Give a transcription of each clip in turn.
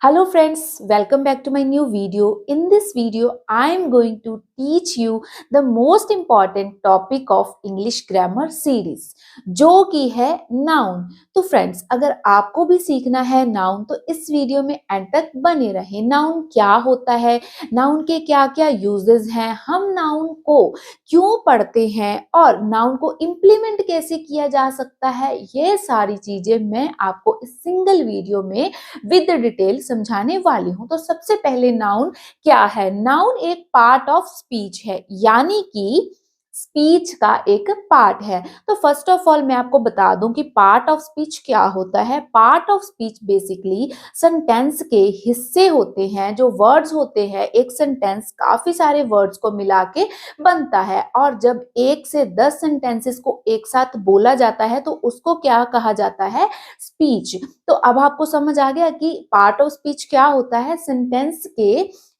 Hello friends, welcome back to my new video. In this video, I am going to teach you the most important topic of English grammar series, जो कि है noun. तो friends, अगर आपको भी सीखना है noun तो इस वीडियो में एंड तक बने रहें. noun क्या होता है, noun के क्या क्या यूजेस हैं, हम noun को क्यों पढ़ते हैं और noun को इम्प्लीमेंट कैसे किया जा सकता है, ये सारी चीजें मैं आपको इस सिंगल वीडियो में विद डिटेल समझाने वाली हूं. तो सबसे पहले नाउन क्या है. नाउन एक पार्ट ऑफ स्पीच है, यानी कि स्पीच का एक पार्ट है. तो फर्स्ट ऑफ ऑल मैं आपको बता दूं कि पार्ट ऑफ स्पीच क्या होता है. Part of speech basically sentence के हिस्से होते हैं, जो वर्ड्स होते हैं. एक सेंटेंस काफी सारे वर्ड्स को मिला के बनता है, और जब 1 से 10 सेंटेंसेस को एक साथ बोला जाता है तो उसको क्या कहा जाता है, स्पीच. तो अब आपको समझ आ गया कि पार्ट ऑफ स्पीच क्या होता है. सेंटेंस के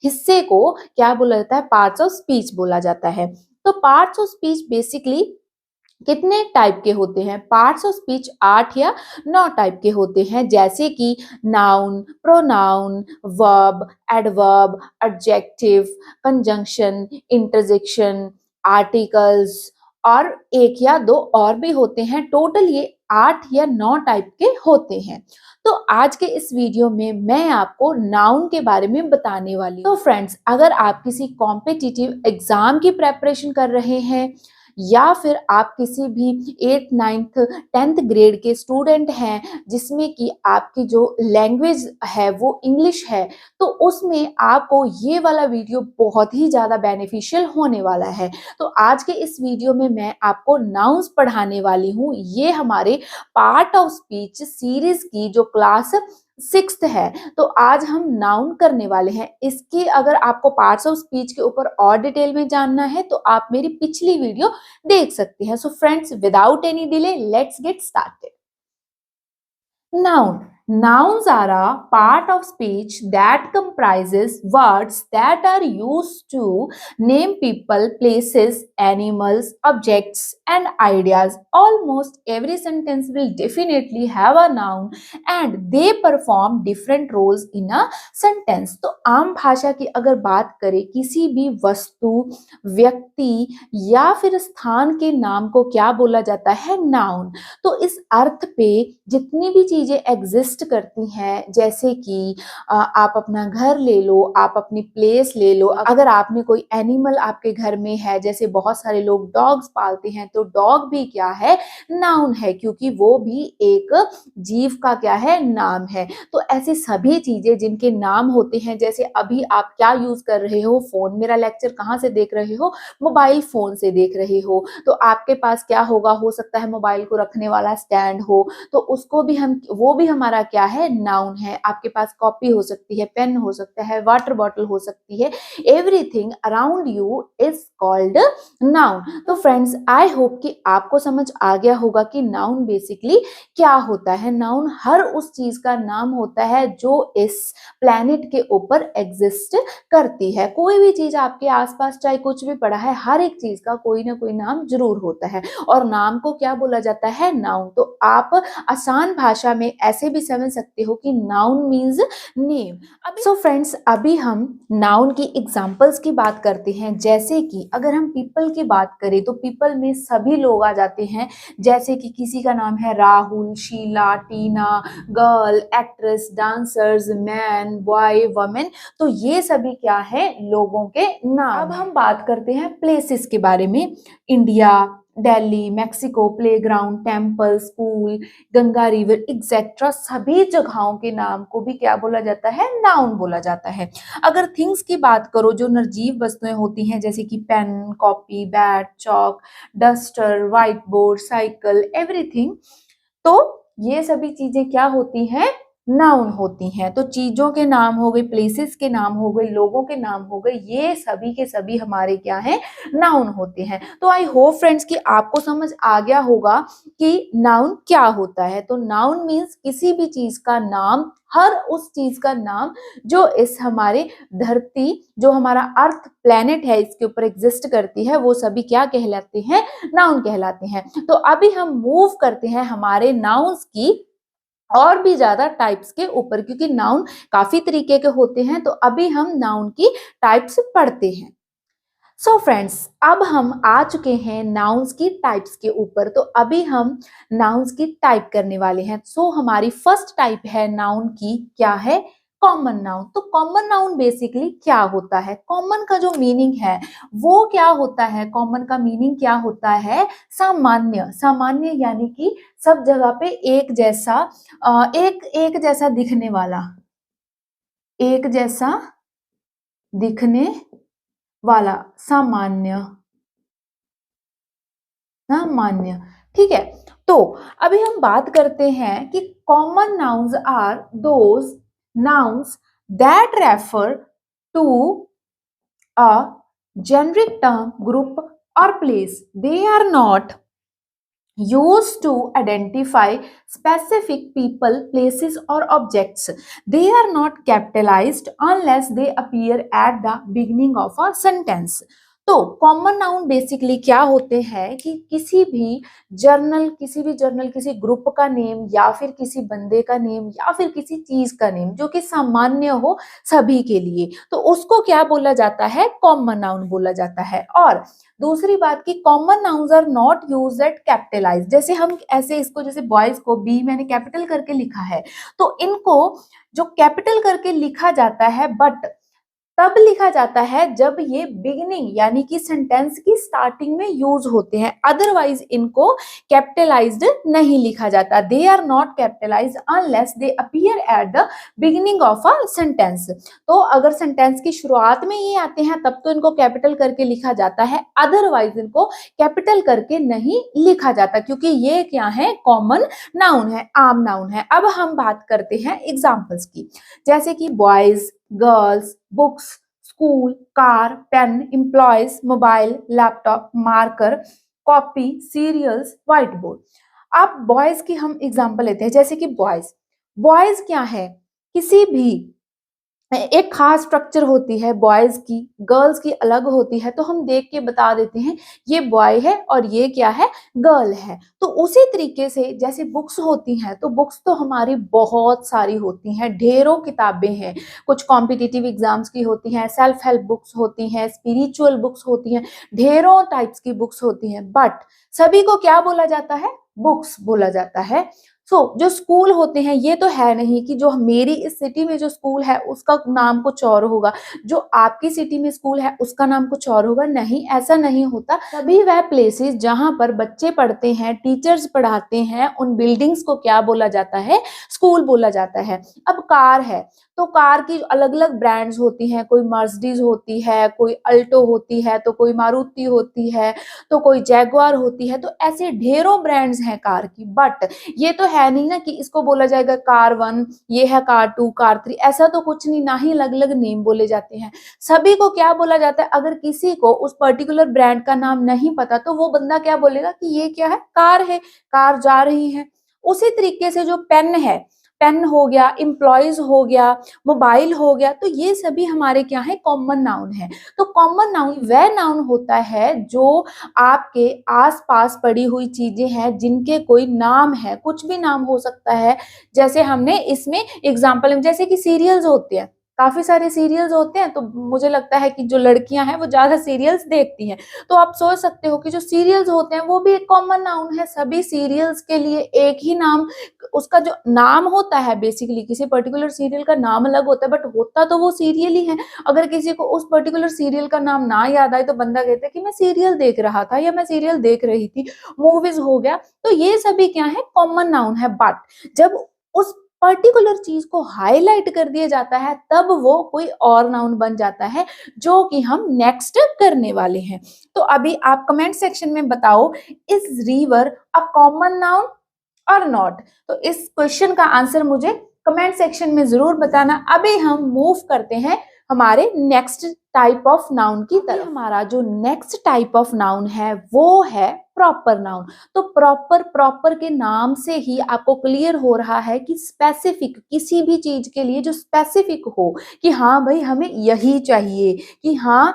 हिस्से को क्या बोला जाता है, पार्ट्स ऑफ स्पीच बोला जाता है. तो पार्ट्स ऑफ स्पीच बेसिकली कितने टाइप के होते हैं. पार्ट्स ऑफ स्पीच 8 या 9 टाइप के होते हैं, जैसे कि noun, pronoun, verb, adverb, adjective, conjunction, interjection, articles और एक या दो और भी होते हैं. टोटल ये 8 या 9 टाइप के होते हैं. तो आज के इस वीडियो में मैं आपको नाउन के बारे में बताने वाली हूँ. तो फ्रेंड्स, अगर आप किसी कॉम्पिटिटिव एग्जाम की प्रेपरेशन कर रहे हैं या फिर आप किसी भी 8th 9th 10th ग्रेड के स्टूडेंट हैं, जिसमें कि आपकी जो लैंग्वेज है वो इंग्लिश है, तो उसमें आपको ये वाला वीडियो बहुत ही ज़्यादा बेनिफिशियल होने वाला है. तो आज के इस वीडियो में मैं आपको नाउन्स पढ़ाने वाली हूँ. ये हमारे पार्ट ऑफ स्पीच सीरीज की जो क्लास 6th है. तो आज हम नाउन करने वाले हैं. इसके अगर आपको पार्ट्स ऑफ स्पीच के ऊपर और डिटेल में जानना है तो आप मेरी पिछली वीडियो देख सकते हैं. So friends, without any delay let's get started. Noun. Nouns are a part of speech that comprises words that are used to name people, places, animals, objects, and ideas. Almost every sentence will definitely have a noun and they perform different roles in a sentence. तो आम भाषा की अगर बात करें, किसी भी वस्तु, व्यक्ति या फिर स्थान के नाम को क्या बोला जाता है, नाउन. तो इस अर्थ पे जितनी भी चीजें एग्जिस्ट करती हैं, जैसे कि आप अपना घर ले लो, आप अपनी प्लेस ले लो. अगर आपने कोई एनिमल आपके घर में है, जैसे बहुत सारे लोग डॉग्स पालते हैं, तो डॉग भी क्या है, नाउन है, क्योंकि वो भी एक जीव का क्या है, नाम है. तो ऐसी सभी चीजें जिनके नाम होते हैं, जैसे अभी आप क्या यूज कर रहे हो, फोन. मेरा लेक्चर कहाँ से देख रहे हो, मोबाइल फोन से देख रहे हो. तो आपके पास क्या होगा, हो सकता है मोबाइल को रखने वाला स्टैंड हो, तो उसको भी हम, वो भी हमारा क्या है, नाउन है. आपके पास कॉपी हो सकती है, पेन हो सकता है, वाटर बॉटल हो सकती है. Everything around you is called noun. तो फ्रेंड्स, आई होप कि आपको समझ आ गया होगा कि नाउन बेसिकली क्या होता है. नाउन हर उस चीज का नाम होता है जो इस प्लेनेट के ऊपर एग्जिस्ट करती है. कोई भी चीज आपके आसपास चाहे कुछ भी पड़ा है, हर एक चीज का कोई ना कोई नाम जरूर होता है, और नाम को क्या बोला जाता है, नाउन. तो आप आसान भाषा में ऐसे भी समझ सकते हो कि noun means name. So friends, अभी हम नाउन की एग्जांपल्स की बात करते हैं. जैसे कि अगर हम पीपल की बात करें तो पीपल में सभी लोग आ जाते हैं. जैसे कि किसी का नाम है Rahul, Sheela, Tina, girl, actress, dancers, man, boy, women. तो ये सभी क्या है, लोगों के नाम. अब हम बात करते हैं प्लेसेस के बारे में. India, Delhi, Mexico, playground, temple, school, Ganga river etcetera, सभी जगहों के नाम को भी क्या बोला जाता है, नाउन बोला जाता है. अगर थिंग्स की बात करो, जो निर्जीव वस्तुएं होती हैं, जैसे कि pen, copy, bat, chalk, duster, white board, cycle, everything, तो ये सभी चीजें क्या होती हैं, नाउन होती हैं. तो चीजों के नाम हो गए, प्लेसेस के नाम हो गए, लोगों के नाम हो गए, ये सभी के सभी हमारे क्या हैं, नाउन होते हैं. तो आई होप फ्रेंड्स कि आपको समझ आ गया होगा कि नाउन क्या होता है. तो नाउन मीन्स किसी भी चीज का नाम, हर उस चीज का नाम जो इस हमारे धरती, जो हमारा अर्थ प्लेनेट है, इसके ऊपर एग्जिस्ट करती है, वो सभी क्या कहलाते हैं, नाउन कहलाते हैं. तो अभी हम मूव करते हैं हमारे नाउन्स की और भी ज्यादा टाइप्स के ऊपर, क्योंकि नाउन काफी तरीके के होते हैं। तो अभी हम नाउन की टाइप्स पढ़ते हैं। सो फ्रेंड्स, अब हम आ चुके हैं नाउन्स की टाइप्स के ऊपर। तो अभी हम नाउन्स की टाइप करने वाले हैं। सो हमारी फर्स्ट टाइप है नाउन की, क्या है? Common noun. तो कॉमन नाउन बेसिकली क्या होता है? कॉमन का जो मीनिंग है वो क्या होता है? कॉमन का मीनिंग क्या होता है? सामान्य। सामान्य यानी कि सब जगह पे एक जैसा, एक जैसा दिखने वाला, एक जैसा दिखने वाला, सामान्य। सामान्य, ठीक है। तो अभी हम बात करते हैं कि common nouns are those nouns that refer to a generic term, group or place. They are not used to identify specific people, places or objects. They are not capitalized unless they appear at the beginning of a sentence. तो common noun basically क्या होते हैं कि किसी भी journal किसी group का name या फिर किसी बंदे का नेम या फिर किसी चीज का नेम जो कि सामान्य हो सभी के लिए, तो उसको क्या बोला जाता है? कॉमन नाउन बोला जाता है। और दूसरी बात की common nouns are not used at capitalize. जैसे हम ऐसे इसको, जैसे बॉयज को बी मैंने कैपिटल करके लिखा है, तो इनको जो कैपिटल करके लिखा जाता है बट तब लिखा जाता है जब ये बिगिनिंग यानी कि सेंटेंस की स्टार्टिंग में यूज होते हैं। अदरवाइज इनको कैपिटलाइज्ड नहीं लिखा जाता। They are not capitalized unless they appear at the beginning of a sentence. तो अगर सेंटेंस की शुरुआत में ये आते हैं तब तो इनको कैपिटल करके लिखा जाता है, अदरवाइज इनको कैपिटल करके नहीं लिखा जाता, क्योंकि ये क्या है? कॉमन नाउन है, आम नाउन है। अब हम बात करते हैं एग्जाम्पल्स की, जैसे कि boys, girls, books, school, car, pen, employees, mobile, laptop, marker, copy, serials, white board. अब बॉयज की हम एग्जांपल लेते हैं, जैसे कि बॉयज। बॉयज क्या है? किसी भी एक खास स्ट्रक्चर होती है बॉयज की, गर्ल्स की अलग होती है, तो हम देख के बता देते हैं ये बॉय है और ये क्या है? गर्ल है। तो उसी तरीके से जैसे बुक्स होती हैं, तो बुक्स तो हमारी बहुत सारी होती हैं, ढेरों किताबें हैं। कुछ कॉम्पिटिटिव एग्जाम्स की होती हैं, सेल्फ हेल्प बुक्स होती हैं, स्पिरिचुअल बुक्स होती हैं, ढेरों टाइप्स की बुक्स होती हैं, बट सभी को क्या बोला जाता है? बुक्स बोला जाता है। जो स्कूल होते हैं, ये तो है नहीं कि जो मेरी इस सिटी में जो स्कूल है उसका नाम कुछ और होगा, जो आपकी सिटी में स्कूल है उसका नाम कुछ और होगा। नहीं, ऐसा नहीं होता। सभी वह प्लेसेस जहां पर बच्चे पढ़ते हैं, टीचर्स पढ़ाते हैं, उन बिल्डिंग्स को क्या बोला जाता है? स्कूल बोला जाता है। अब कार है, तो कार की अलग अलग ब्रांड्स होती हैं, कोई मर्सिडीज होती है, कोई अल्टो होती है, तो कोई मारुति होती है, तो कोई जैगुआर होती है। तो ऐसे ढेरों ब्रांड्स हैं कार की, बट ये तो है नहीं ना कि इसको बोला जाएगा कार 1, ये है कार 2, कार 3, ऐसा तो कुछ नहीं, ना ही अलग अलग नेम बोले जाते हैं। सभी को क्या बोला जाता है? अगर किसी को उस पर्टिकुलर ब्रांड का नाम नहीं पता तो वो बंदा क्या बोलेगा कि ये क्या है? कार है, कार जा रही है। उसी तरीके से जो पेन है, पेन हो गया, एम्प्लॉयज हो गया, मोबाइल हो गया, तो ये सभी हमारे क्या है? कॉमन नाउन है। तो कॉमन नाउन वह नाउन होता है जो आपके आसपास पड़ी हुई चीजें हैं जिनके कोई नाम है, कुछ भी नाम हो सकता है। जैसे हमने इसमें एग्जांपल, जैसे कि सीरियल्स होते हैं, काफी सारे सीरियल्स होते हैं, तो मुझे लगता है कि जो लड़कियां हैं वो ज्यादा सीरियल्स देखती हैं, तो आप सोच सकते हो कि जो सीरियल्स होते हैं वो भी एक कॉमन नाउन है। सभी सीरियल्स के लिए एक ही नाम, उसका जो नाम होता है, बेसिकली किसी पर्टिकुलर सीरियल का नाम अलग होता है बट होता तो वो सीरियल ही है। अगर किसी को उस पर्टिकुलर सीरियल का नाम ना याद आए तो बंदा कहता है कि मैं सीरियल देख रहा था या मैं सीरियल देख रही थी, मूवीज हो गया। तो ये सभी क्या है? कॉमन नाउन है। बट जब उस पर्टिकुलर चीज को हाईलाइट कर दिया जाता है तब वो कोई और नाउन बन जाता है, जो कि हम नेक्स्ट करने वाले हैं। तो अभी आप कमेंट सेक्शन में बताओ, is river a common noun और नॉट? तो इस क्वेश्चन का आंसर मुझे कमेंट सेक्शन में जरूर बताना। अभी हम मूव करते हैं हमारे नेक्स्ट टाइप ऑफ नाउन की तरफ। हमारा जो नेक्स्ट टाइप ऑफ नाउन है वो है प्रॉपर नाउन। तो प्रॉपर के नाम से ही आपको क्लियर हो रहा है कि स्पेसिफिक, किसी भी चीज के लिए जो स्पेसिफिक हो कि हाँ भाई हमें यही चाहिए, कि हाँ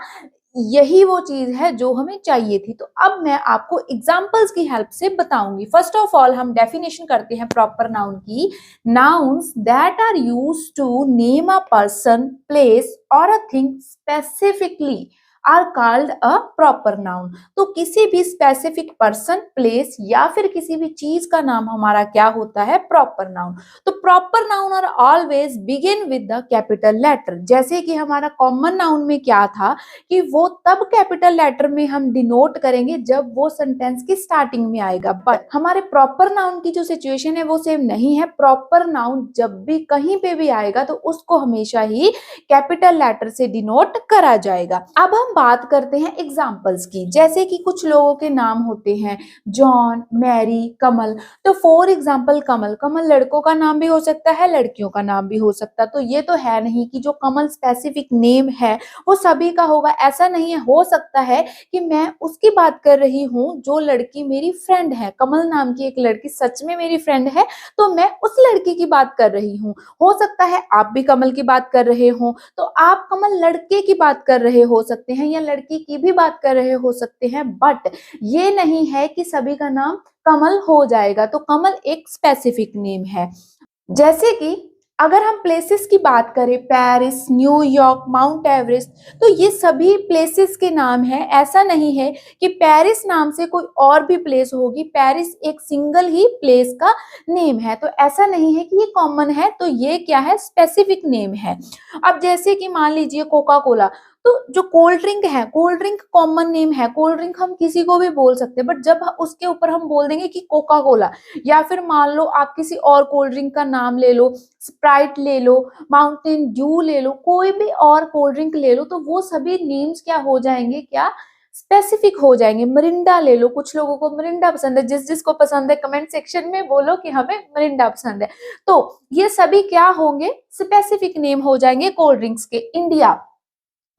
यही वो चीज है जो हमें चाहिए थी। तो अब मैं आपको एग्जांपल्स की हेल्प से बताऊंगी। फर्स्ट ऑफ ऑल हम डेफिनेशन करते हैं प्रॉपर नाउन की। Nouns that are used to name a person, place और a thing specifically are called a proper noun. तो किसी भी स्पेसिफिक पर्सन, प्लेस या फिर किसी भी चीज का नाम हमारा क्या होता है? Proper noun. तो proper noun are always begin with the capital letter. जैसे कि हमारा कॉमन नाउन में क्या था कि वो तब कैपिटल लेटर में हम डिनोट करेंगे जब वो सेंटेंस की स्टार्टिंग में आएगा। बट हमारे प्रॉपर नाउन की जो सिचुएशन है वो सेम नहीं है। प्रॉपर नाउन जब भी कहीं पे भी आएगा तो उसको हमेशा ही कैपिटल लेटर से डिनोट करा जाएगा। अब हम बात करते हैं एग्जाम्पल्स की। जैसे कि कुछ लोगों के नाम होते हैं जॉन, मैरी, कमल। तो फॉर एग्जाम्पल कमल, कमल लड़कों का नाम भी हो सकता है, लड़कियों का नाम भी हो सकता है। तो ये तो है नहीं कि जो कमल स्पेसिफिक नेम है वो सभी का होगा, ऐसा नहीं है। हो सकता है कि मैं उसकी बात कर रही हूँ जो लड़की मेरी फ्रेंड है, कमल नाम की एक लड़की सच में मेरी फ्रेंड है, तो मैं उस लड़की की बात कर रही हूँ। हो सकता है आप भी कमल की बात कर रहे हो, तो आप कमल लड़के की बात कर रहे हो सकते हैं या लड़की की भी बात कर रहे हो सकते हैं। बट ये नहीं है कि सभी का नाम कमल हो जाएगा। तो कमल एक स्पेसिफिक नेम है। जैसे कि अगर हम प्लेसेस की बात करें, पेरिस, न्यूयॉर्क, माउंट एवरेस्ट, तो ये सभी प्लेसेस के नाम हैं। ऐसा नहीं है कि पेरिस नाम से कोई और भी प्लेस होगी। पेरिस एक सिंगल ही प्लेस का नेम है। तो ऐसा नहीं है कि ये कॉमन है, तो ये क्या है? स्पेसिफिक नेम है। अब जैसे कि मान लीजिए कोका कोला, तो जो कोल्ड ड्रिंक है, कोल्ड ड्रिंक कॉमन नेम है। कोल्ड ड्रिंक हम किसी को भी बोल सकते हैं, बट जब उसके ऊपर हम बोल देंगे कि कोका कोला, या फिर मान लो आप किसी और कोल्ड ड्रिंक का नाम ले लो, स्प्राइट ले लो, माउंटेन ड्यू ले लो, कोई भी और कोल्ड ड्रिंक ले लो, तो वो सभी नेम्स क्या हो जाएंगे? क्या स्पेसिफिक हो जाएंगे। मरिंडा ले लो, कुछ लोगों को मरिंडा पसंद है, जिस जिसको पसंद है कमेंट सेक्शन में बोलो कि हमें मरिंडा पसंद है। तो ये सभी क्या होंगे? स्पेसिफिक नेम हो जाएंगे कोल्ड ड्रिंक्स के। इंडिया,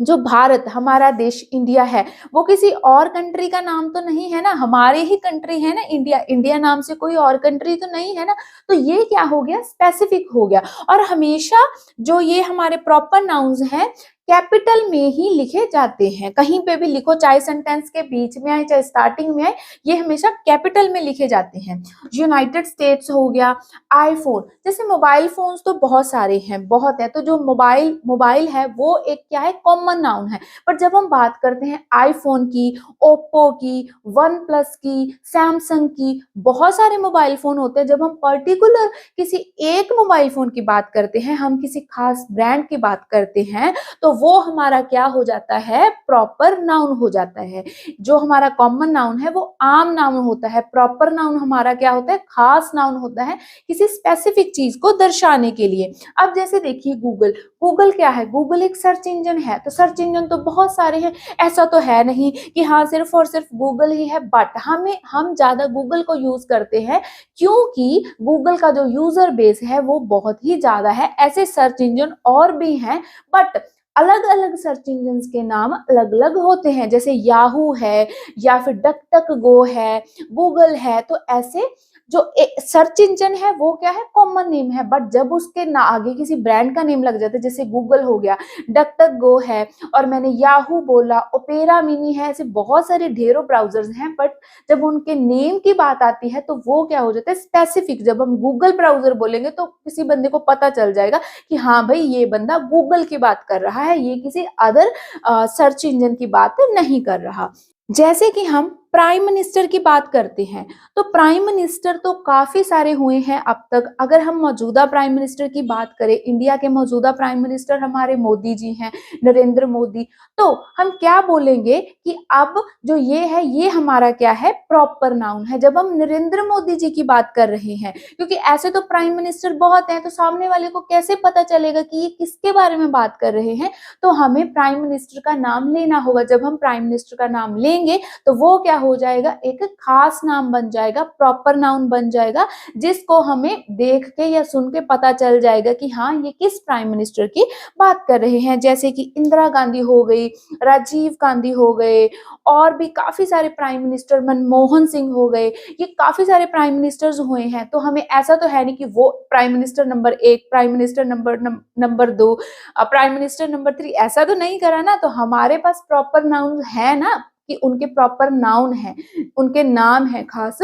जो भारत, हमारा देश इंडिया है, वो किसी और कंट्री का नाम तो नहीं है ना, हमारे ही कंट्री है ना इंडिया। इंडिया नाम से कोई और कंट्री तो नहीं है ना। तो ये क्या हो गया? स्पेसिफिक हो गया। और हमेशा जो ये हमारे प्रॉपर नाउन्स हैं कैपिटल में ही लिखे जाते हैं। कहीं पे भी लिखो, चाहे सेंटेंस के बीच में आए चाहे स्टार्टिंग में आए, ये हमेशा कैपिटल में लिखे जाते हैं। यूनाइटेड स्टेट्स हो गया, आईफोन, जैसे मोबाइल फोन्स तो बहुत सारे हैं, बहुत है। तो जो मोबाइल मोबाइल है वो एक क्या है? कॉमन नाउन है। पर जब हम बात करते हैं आईफोन की, ओप्पो की, वन प्लस की, सैमसंग की, बहुत सारे मोबाइल फोन होते हैं। जब हम पर्टिकुलर किसी एक मोबाइल फोन की बात करते हैं, हम किसी खास ब्रांड की बात करते हैं, तो वो हमारा क्या हो जाता है? प्रॉपर नाउन हो जाता है। जो हमारा कॉमन नाउन है वो आम नाउन होता है। प्रॉपर नाउन हमारा क्या होता है? खास नाउन होता है, किसी स्पेसिफिक चीज को दर्शाने के लिए। अब जैसे देखिए गूगल, गूगल क्या है? गूगल एक सर्च इंजन है। तो सर्च इंजन तो बहुत सारे हैं, ऐसा तो है नहीं कि हाँ सिर्फ और सिर्फ गूगल ही है। बट हम ज्यादा गूगल को यूज करते हैं क्योंकि गूगल का जो यूजर बेस है वो बहुत ही ज्यादा है। ऐसे सर्च इंजन और भी हैं, बट अलग अलग सर्च इंजन के नाम अलग अलग होते हैं। जैसे याहू है, या फिर डक डक गो है, गूगल है। तो ऐसे जो सर्च इंजन है वो क्या है? कॉमन नेम है। बट जब उसके ना आगे किसी ब्रांड का नेम लग जाता है, जैसे गूगल हो गया, डक डक गो है, और मैंने याहू बोला, ओपेरा मिनी है, ऐसे बहुत सारे ढेरों ब्राउजर्स हैं। बट जब उनके नेम की बात आती है तो वो क्या हो जाता है? स्पेसिफिक। जब हम गूगल ब्राउजर बोलेंगे तो किसी बंदे को पता चल जाएगा कि हाँ भाई ये बंदा गूगल की बात कर रहा है, ये किसी अदर सर्च इंजन की बात नहीं कर रहा। जैसे कि हम प्राइम मिनिस्टर की बात करते हैं, तो प्राइम मिनिस्टर तो काफी सारे हुए हैं अब तक। अगर हम मौजूदा प्राइम मिनिस्टर की बात करें, इंडिया के मौजूदा प्राइम मिनिस्टर हमारे मोदी जी हैं, नरेंद्र मोदी। तो हम क्या बोलेंगे कि अब जो ये है ये हमारा क्या है? प्रॉपर नाउन है। जब हम नरेंद्र मोदी जी की बात कर रहे हैं, क्योंकि ऐसे तो प्राइम मिनिस्टर बहुत हैं, तो सामने वाले को कैसे पता चलेगा कि ये किसके बारे में बात कर रहे हैं? तो हमें प्राइम मिनिस्टर का नाम लेना होगा। जब हम प्राइम मिनिस्टर का नाम लेंगे तो वो क्या हो जाएगा, एक खास नाम बन जाएगा, प्रॉपर नाउन बन जाएगा, जिसको हमें देख के या सुन के पता चल जाएगा कि हाँ ये किस प्राइम मिनिस्टर की बात कर रहे हैं। जैसे कि इंदिरा गांधी हो गई, राजीव गांधी हो गए, और भी काफी सारे प्राइम मिनिस्टर, मनमोहन सिंह हो गए, ये काफी सारे प्राइम मिनिस्टर्स हुए हैं। तो हमें ऐसा तो है नहीं कि वो prime minister number 1, prime minister number 2, prime minister number 3, ऐसा तो नहीं करा ना। तो हमारे पास प्रॉपर नाउन है ना, कि उनके प्रॉपर नाउन है, उनके नाम है खास,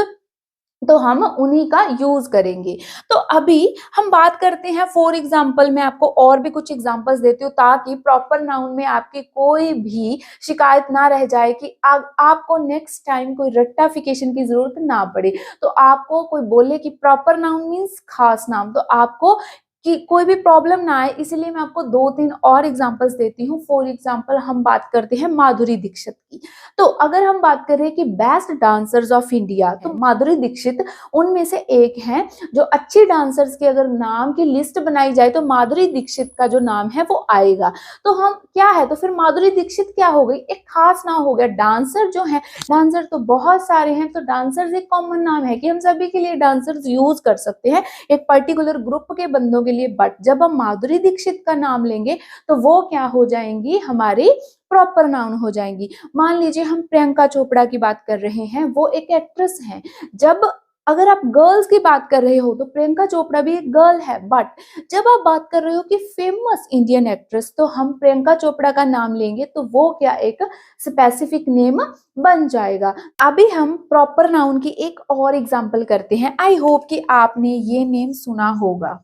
तो हम उन्हीं का यूज करेंगे। तो अभी हम बात करते हैं, फॉर एग्जाम्पल मैं आपको और भी कुछ एग्जांपल्स देती हूँ ताकि प्रॉपर नाउन में आपकी कोई भी शिकायत ना रह जाए कि आपको नेक्स्ट टाइम कोई रेक्टिफिकेशन की जरूरत ना पड़े। तो आपको कोई बोले कि प्रॉपर नाउन मीन्स खास नाम, तो आपको कि कोई भी प्रॉब्लम ना आए, इसीलिए मैं आपको 2-3 और एग्जांपल्स देती हूँ। फॉर एग्जांपल हम बात करते हैं माधुरी दीक्षित की। तो अगर हम बात करें कि बेस्ट डांसर्स ऑफ इंडिया, तो माधुरी दीक्षित उनमें से एक हैं। जो अच्छी डांसर्स के अगर नाम की लिस्ट बनाई जाए तो माधुरी दीक्षित का जो नाम है वो आएगा। तो हम क्या है, तो फिर माधुरी दीक्षित क्या हो गई, एक खास नाम हो गया। डांसर जो है, डांसर तो बहुत सारे हैं, तो डांसर्स एक कॉमन नाम है कि हम सभी के लिए डांसर्स यूज कर सकते हैं, एक पर्टिकुलर ग्रुप के बंदों के लिए। बट जब हम माधुरी दीक्षित का नाम लेंगे तो वो क्या हो जाएंगी, हमारी प्रॉपर नाउन हो जाएंगी। मान लीजिए हम प्रियंका चोपड़ा की बात कर रहे हैं, वो एक एक्ट्रेस हैं। जब अगर आप गर्ल्स की बात कर रहे हो तो प्रियंका चोपड़ा भी एक गर्ल है, बट जब आप बात कर रहे हो कि फेमस इंडियन एक्ट्रेस, तो हम प्रियंका चोपड़ा का नाम लेंगे तो वो क्या एक स्पेसिफिक नेम बन जाएगा। अभी हम प्रॉपर नाउन की एक और एग्जांपल करते हैं। आई होप कि आपने ये नेम सुना होगा,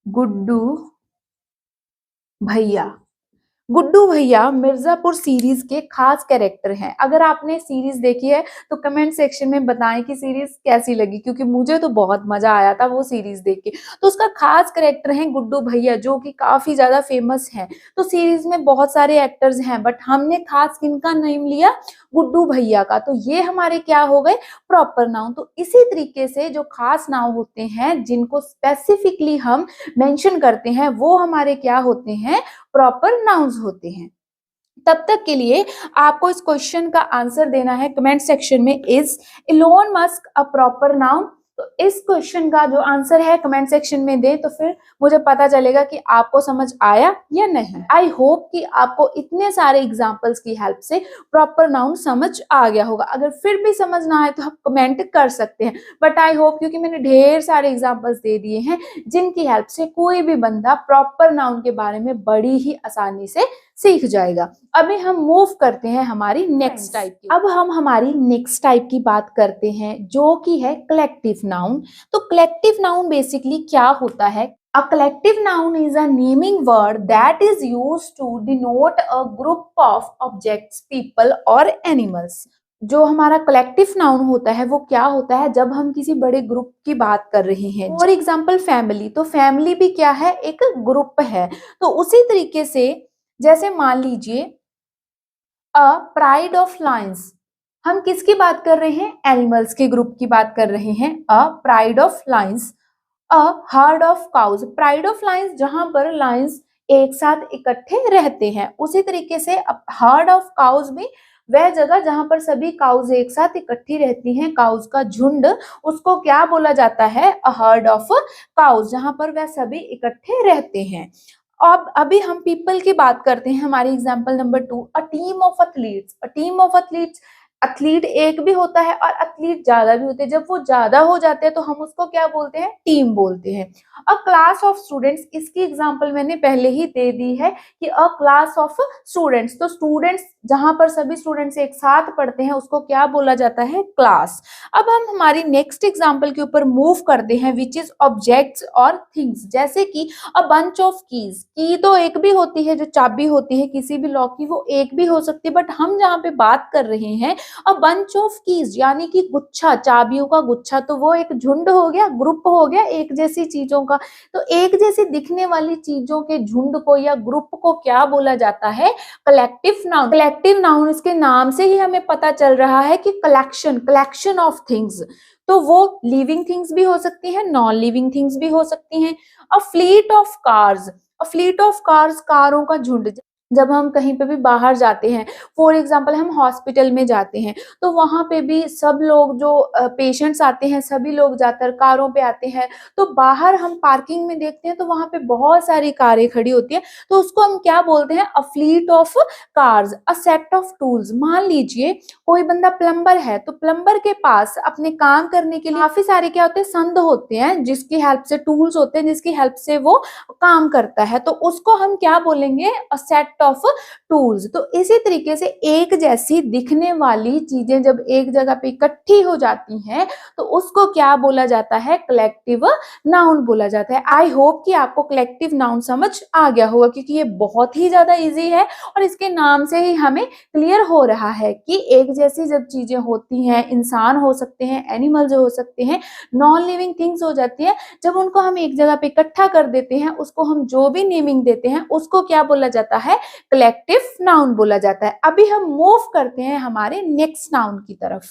गुड्डू भैया। गुड्डू भैया मिर्जापुर सीरीज के खास कैरेक्टर हैं। अगर आपने सीरीज देखी है तो कमेंट सेक्शन में बताएं कि सीरीज कैसी लगी, क्योंकि मुझे तो बहुत मजा आया था वो सीरीज देख के। तो उसका खास कैरेक्टर है गुड्डू भैया, जो कि काफी ज्यादा फेमस है। तो सीरीज में बहुत सारे एक्टर्स हैं, बट हमने खास किनका नेम लिया, गुड्डू भैया का। तो ये हमारे क्या हो गए, प्रॉपर नाउन। तो इसी तरीके से जो खास नाउन होते हैं, जिनको स्पेसिफिकली हम मेंशन करते हैं, वो हमारे क्या होते हैं, प्रॉपर नाउन्स होते हैं। तब तक के लिए आपको इस क्वेश्चन का आंसर देना है कमेंट सेक्शन में, is Elon Musk a proper noun. तो इस क्वेश्चन का जो आंसर है कमेंट सेक्शन में दे, तो फिर मुझे पता चलेगा कि आपको समझ आया या नहीं। आई होप कि आपको इतने सारे एग्जांपल्स की हेल्प से प्रॉपर नाउन समझ आ गया होगा। अगर फिर भी समझ ना आए तो आप कमेंट कर सकते हैं, बट आई होप, क्योंकि मैंने ढेर सारे एग्जांपल्स दे दिए हैं जिनकी हेल्प से कोई भी बंदा प्रॉपर नाउन के बारे में बड़ी ही आसानी से सीख जाएगा। अभी हम मूव करते हैं हमारी नेक्स्ट टाइप की। अब हम हमारी नेक्स्ट टाइप की बात करते हैं, जो कि है कलेक्टिव नाउन। तो कलेक्टिव नाउन बेसिकली क्या होता है, A collective noun is a naming word that is used to denote a group of objects, people or animals. जो हमारा कलेक्टिव नाउन होता है वो क्या होता है, जब हम किसी बड़े ग्रुप की बात कर रहे हैं। फॉर एग्जाम्पल फैमिली, तो फैमिली भी क्या है, एक ग्रुप है। तो उसी तरीके से जैसे मान लीजिए अ प्राइड ऑफ लायंस, हम किसकी बात कर रहे हैं, एनिमल्स के ग्रुप की बात कर रहे हैं। A pride of Lions, a herd of cows, pride of Lions जहां पर लायंस एक साथ इकट्ठे रहते हैं। उसी तरीके से हर्ड ऑफ काउज भी वह जगह जहां पर सभी काउज एक साथ इकट्ठी रहती हैं, काउज का झुंड, उसको क्या बोला जाता है, अ हर्ड ऑफ काउज, जहां पर वह सभी इकट्ठे रहते हैं। अब अभी हम पीपल की बात करते हैं, हमारी example number 2, a team of athletes. A team of athletes, athlete एक भी होता है और एथलीट ज्यादा भी होते हैं। जब वो ज्यादा हो जाते हैं तो हम उसको क्या बोलते हैं, टीम बोलते हैं। अ क्लास ऑफ स्टूडेंट्स, इसकी एग्जांपल मैंने पहले ही दे दी है कि अ क्लास ऑफ स्टूडेंट्स, तो स्टूडेंट्स जहां पर सभी स्टूडेंट्स एक साथ पढ़ते हैं उसको क्या बोला जाता है, क्लास। अब हम हमारी नेक्स्ट एग्जांपल के ऊपर मूव करते हैं, विच इज ऑब्जेक्ट्स और थिंग्स। जैसे कि अ बंच ऑफ कीज, की तो एक भी होती है, जो चाबी होती है किसी भी लॉक की वो एक भी हो सकती है, बट हम जहाँ पे बात कर रहे हैं अ बंच ऑफ कीज यानी कि गुच्छा, चाबियों का गुच्छा, तो वो एक झुंड हो गया, ग्रुप हो गया एक जैसी चीजों का। तो एक जैसी दिखने वाली चीजों के झुंड को या ग्रुप को क्या बोला जाता है, कलेक्टिव नाउन। कलेक्टिव नाउन, इसके नाम से ही हमें पता चल रहा है कि कलेक्शन, कलेक्शन ऑफ थिंग्स। तो वो लिविंग थिंग्स भी हो सकती हैं, नॉन लिविंग थिंग्स भी हो सकती हैं। A fleet of cars, a fleet of cars, कारों का झुंड। जब हम कहीं पे भी बाहर जाते हैं, फॉर एग्जांपल हम हॉस्पिटल में जाते हैं, तो वहाँ पे भी सब लोग जो पेशेंट्स आते हैं, सभी लोग ज़्यादातर कारों पे आते हैं। तो बाहर हम पार्किंग में देखते हैं तो वहाँ पे बहुत सारी कारें खड़ी होती हैं, तो उसको हम क्या बोलते हैं? A fleet of cars, a set of tools. मान लीजिए कोई बंदा प्लम्बर है, तो प्लम्बर के पास अपने काम करने के लिए काफ़ी सारे क्या होते हैं? संद होते हैं, जिसकी हेल्प से टूल्स होते हैं, जिसकी हेल्प से वो काम करता है, तो उसको हम क्या बोलेंगे? A set of tools. तो इसी तरीके से एक जैसी दिखने वाली चीजें जब एक जगह पे इकट्ठी हो जाती हैं, तो उसको क्या बोला जाता है? कलेक्टिव नाउन बोला जाता है। आई होप कि आपको कलेक्टिव नाउन समझ आ गया होगा, क्योंकि ये बहुत ही ज्यादा इजी है और इसके नाम से ही हमें क्लियर हो रहा है कि एक जैसी जब चीजें होती हैं, इंसान हो सकते हैं, एनिमल्स हो सकते हैं, नॉन लिविंग थिंग्स हो जाती है, जब उनको हम एक जगह पे इकट्ठा कर देते हैं, उसको हम जो भी नेमिंग देते हैं, उसको क्या बोला जाता है? कलेक्टिव नाउन बोला जाता है। अभी हम मूव करते हैं हमारे नेक्स्ट नाउन की तरफ।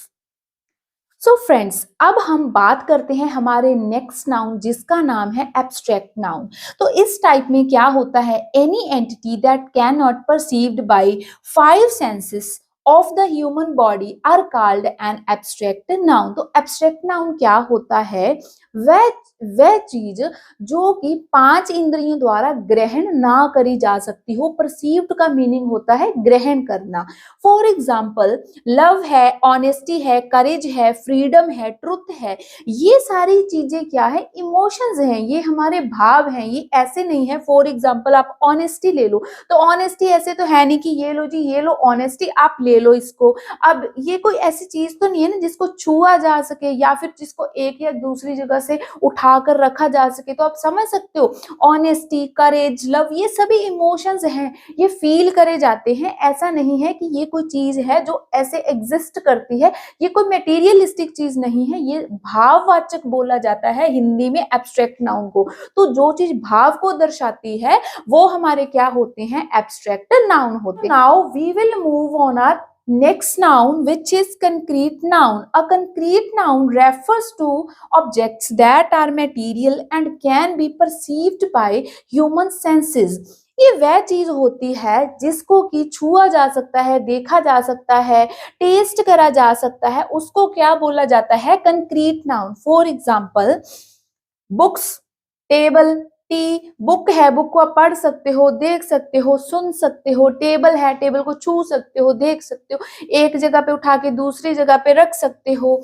सो फ्रेंड्स, अब हम बात करते हैं हमारे नेक्स्ट नाउन, जिसका नाम है एब्स्ट्रैक्ट नाउन। तो इस टाइप में क्या होता है? Any entity that can not perceived by five senses of the human body are called an abstract noun. तो एब्स्ट्रैक्ट नाउन क्या होता है? वह वह चीज जो कि पांच इंद्रियों द्वारा ग्रहण ना करी जा सकती हो। परसीव्ड का मीनिंग होता है ग्रहण करना। फॉर एग्जाम्पल, लव है, ऑनेस्टी है, करेज है, फ्रीडम है, ट्रुथ है, ये सारी चीजें क्या है? इमोशंस हैं, ये हमारे भाव हैं, ये ऐसे नहीं है। फॉर एग्जाम्पल, आप ऑनेस्टी ले लो, तो ऑनेस्टी ऐसे तो है नहीं कि ये लो जी, ये लो ऑनेस्टी, आप ले लो इसको। अब ये कोई ऐसी चीज तो नहीं है ना जिसको छुआ जा सके या फिर जिसको एक या दूसरी जगह से उठाकर रखा जा सके। तो आप समझ सकते हो, ऑनेस्टी, करेज, लव, ये सभी इमोशंस हैं, ये फील करे जाते हैं। ऐसा नहीं है कि ये कोई चीज है जो ऐसे एग्जिस्ट करती है, ये कोई मटेरियलिस्टिक चीज नहीं है, ये भाववाचक बोला जाता है हिंदी में एब्स्ट्रैक्ट नाउन को। तो जो चीज भाव को दर्शाती है वो हमारे क्या होते हैं? एब्स्ट्रैक्ट नाउन होते हैं। Now we will move on our next noun, which is concrete noun. A concrete noun refers to objects that are material and can be perceived by human senses. ये वह चीज होती है जिसको कि छुआ जा सकता है, देखा जा सकता है, टेस्ट करा जा सकता है, उसको क्या बोला जाता है? Concrete noun. For example, books, table, T. Book है, बुक को आप पढ़ सकते हो, देख सकते हो, सुन सकते हो। टेबल है, टेबल को छू सकते हो, देख सकते हो, एक जगह पे उठा के दूसरी जगह पे रख सकते हो।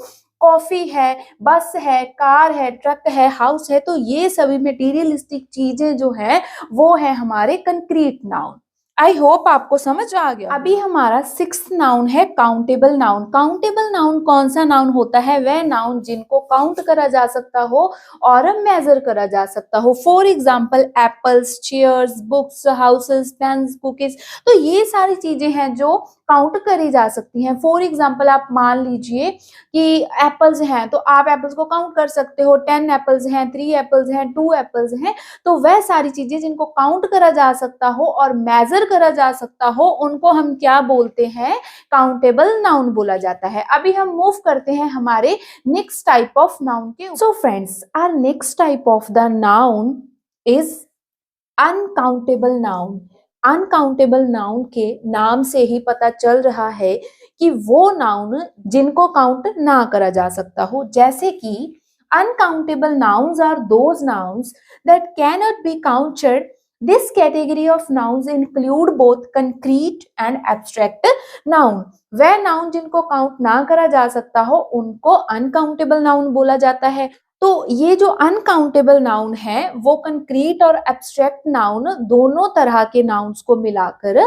कॉफी है, बस है, कार है, ट्रक है, हाउस है। तो ये सभी मटेरियलिस्टिक चीजें जो है वो है हमारे कंक्रीट नाउन। आई होप आपको समझ आ गया। अभी हमारा सिक्स्थ नाउन है काउंटेबल नाउन। काउंटेबल नाउन कौन सा नाउन होता है? वह नाउन जिनको काउंट करा जा सकता हो और मेजर करा जा सकता हो। For example, apples, chairs, books, houses, pens, cookies. तो ये सारी चीजें हैं जो काउंट करी जा सकती हैं। फॉर एग्जाम्पल, आप मान लीजिए कि एप्पल्स हैं, तो आप एप्पल्स को काउंट कर सकते हो। 10 एप्पल्स हैं, 3 एप्पल्स हैं, 2 एप्पल्स हैं। तो वह सारी चीजें जिनको काउंट करा जा सकता हो और मेजर करा जा सकता हो, उनको हम क्या बोलते हैं? काउंटेबल नाउन बोला जाता है। अभी हम मूव करते हैं हमारे नेक्स्ट टाइप ऑफ नाउन के। So friends, our next type of the noun is uncountable noun. Uncountable noun के नाम से ही पता चल रहा है कि वो नाउन जिनको काउंट ना करा जा सकता हो। जैसे कि uncountable nouns are those nouns that cannot be counted. This category of nouns include both concrete and abstract noun. वह नाउन जिनको काउंट ना करा जा सकता हो उनको अनकाउंटेबल नाउन बोला जाता है। तो ये जो अनकाउंटेबल नाउन है वो कंक्रीट और एब्स्ट्रैक्ट नाउन दोनों तरह के नाउन्स को मिलाकर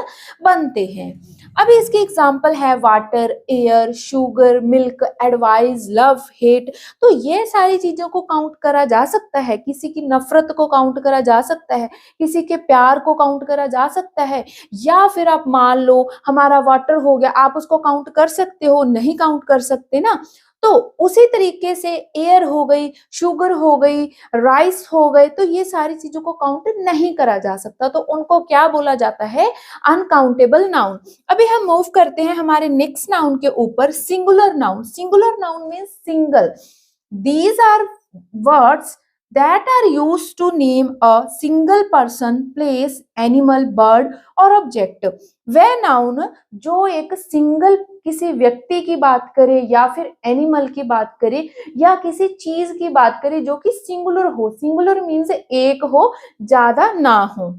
बनते हैं। अभी इसके एग्जाम्पल है water, air, sugar, milk, advice, love, hate. तो ये सारी चीजों को काउंट करा जा सकता है। किसी की नफरत को काउंट करा जा सकता है, किसी के प्यार को काउंट करा जा सकता है। या फिर आप मान लो हमारा वाटर हो गया, आप उसको काउंट कर सकते हो? नहीं काउंट कर सकते ना। तो उसी तरीके से एयर हो गई, शुगर हो गई, राइस हो गए, तो ये सारी चीजों को काउंट नहीं करा जा सकता, तो उनको क्या बोला जाता है? Uncountable noun. अभी हम मूव करते हैं हमारे नेक्स्ट नाउन के ऊपर, singular noun. Singular noun means single. These are words that are used to name a single person, place, animal, bird और object। वह नाउन जो एक सिंगल किसी व्यक्ति की बात करे या फिर एनिमल की बात करे या किसी चीज की बात करे जो कि सिंगुलर हो, सिंगुलर मीन्स एक हो, ज्यादा ना हो।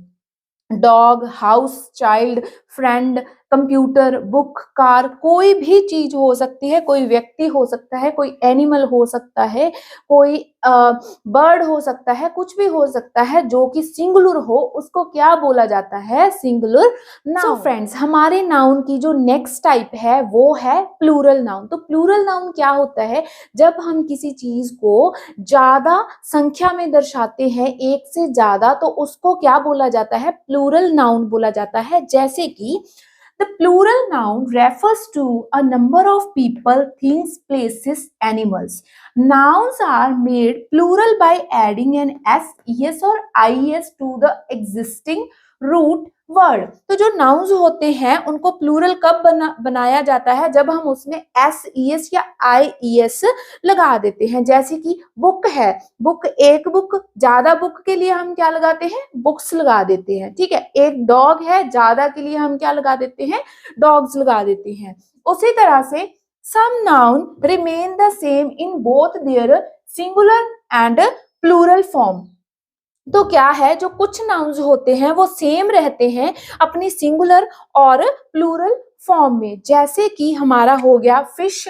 Dog, house, child, friend, computer, book, car, कोई भी चीज हो सकती है, कोई व्यक्ति हो सकता है, कोई एनिमल हो सकता है, कोई बर्ड हो सकता है, कुछ भी हो सकता है जो कि सिंगुलर हो, उसको क्या बोला जाता है? Singular noun. सो फ्रेंड्स, हमारे नाउन की जो नेक्स्ट टाइप है वो है प्लूरल नाउन। तो प्लूरल नाउन क्या होता है? जब हम किसी चीज को ज्यादा संख्या में दर्शाते हैं, एक से ज्यादा, तो उसको क्या बोला जाता है? प्लूरल नाउन बोला जाता है। जैसे कि the plural noun refers to a number of people, things, places, animals. Nouns are made plural by adding an s, es or is to the existing root word. तो जो नाउन्स होते हैं उनको प्लूरल कब बनाया जाता है? जब हम उसमें एस, ईएस या आईईएस लगा देते हैं। जैसे कि बुक है, बुक एक बुक, ज्यादा बुक के लिए हम क्या लगाते हैं? बुक्स लगा देते हैं, ठीक है। एक डॉग है, ज्यादा के लिए हम क्या लगा देते हैं? डॉग्स लगा देते हैं। उसी तरह से some noun remain the same in both their singular and plural form. तो क्या है, जो कुछ नाउन्स होते हैं वो सेम रहते हैं अपनी सिंगुलर और प्लूरल फॉर्म में। जैसे कि हमारा हो गया फिश,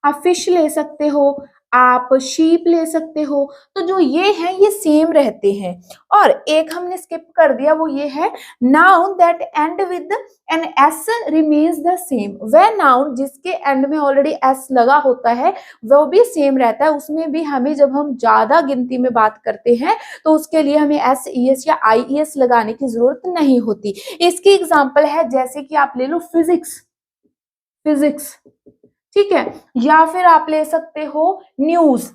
आप फिश ले सकते हो, आप शीप ले सकते हो। तो जो ये है ये सेम रहते हैं। और एक हमने स्किप कर दिया, वो ये है noun that end with an S remains the same. वह नाउन जिसके एंड में ऑलरेडी एस लगा होता है वो भी सेम रहता है। उसमें भी हमें, जब हम ज्यादा गिनती में बात करते हैं तो उसके लिए हमें एस, ईएस या आईईएस लगाने की जरूरत नहीं होती। इसकी एग्जांपल है, जैसे कि आप ले लो फिजिक्स, फिजिक्स, ठीक है, या फिर आप ले सकते हो न्यूज,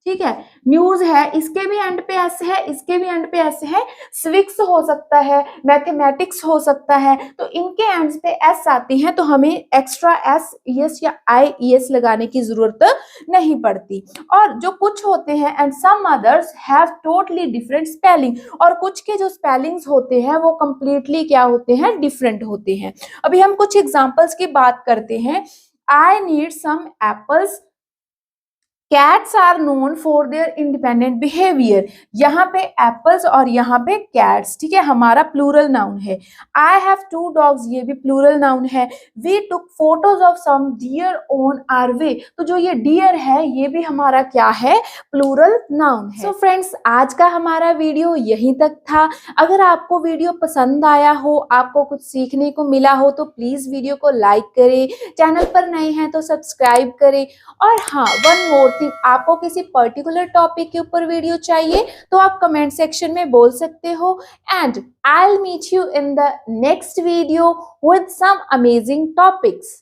ठीक है, न्यूज है, इसके भी एंड पे एस है, इसके भी एंड पे एस है। स्विक्स हो सकता है, मैथमेटिक्स हो सकता है, तो इनके एंड्स पे एस आती है तो हमें एक्स्ट्रा एस, ईएस या आईईएस लगाने की जरूरत नहीं पड़ती। और जो कुछ होते हैं and some others have totally different spelling, और कुछ के जो स्पेलिंग्स होते हैं वो कंप्लीटली क्या होते हैं? डिफरेंट होते हैं। अभी हम कुछ एग्जांपल्स की बात करते हैं। I need some apples. Cats are known for their independent behaviour. यहाँ पे एप्पल्स और यहाँ पे कैट्स, ठीक है, हमारा प्लूरल नाउन है। आई हैव टू डॉग्स, ये भी प्लूरल नाउन है। We took photos of some deer on our way, तो जो ये डियर है ये भी हमारा क्या है? प्लूरल नाउन है। सो फ्रेंड्स, आज का हमारा वीडियो यहीं तक था। अगर आपको वीडियो पसंद आया हो, आपको कुछ सीखने को मिला हो, तो प्लीज वीडियो को लाइक करें, चैनल पर नए हैं तो सब्सक्राइब करें। और हाँ, वन मोर थिंग, आपको किसी पर्टिकुलर टॉपिक के ऊपर वीडियो चाहिए तो आप कमेंट सेक्शन में बोल सकते हो। And I will meet you in the next video with some amazing topics.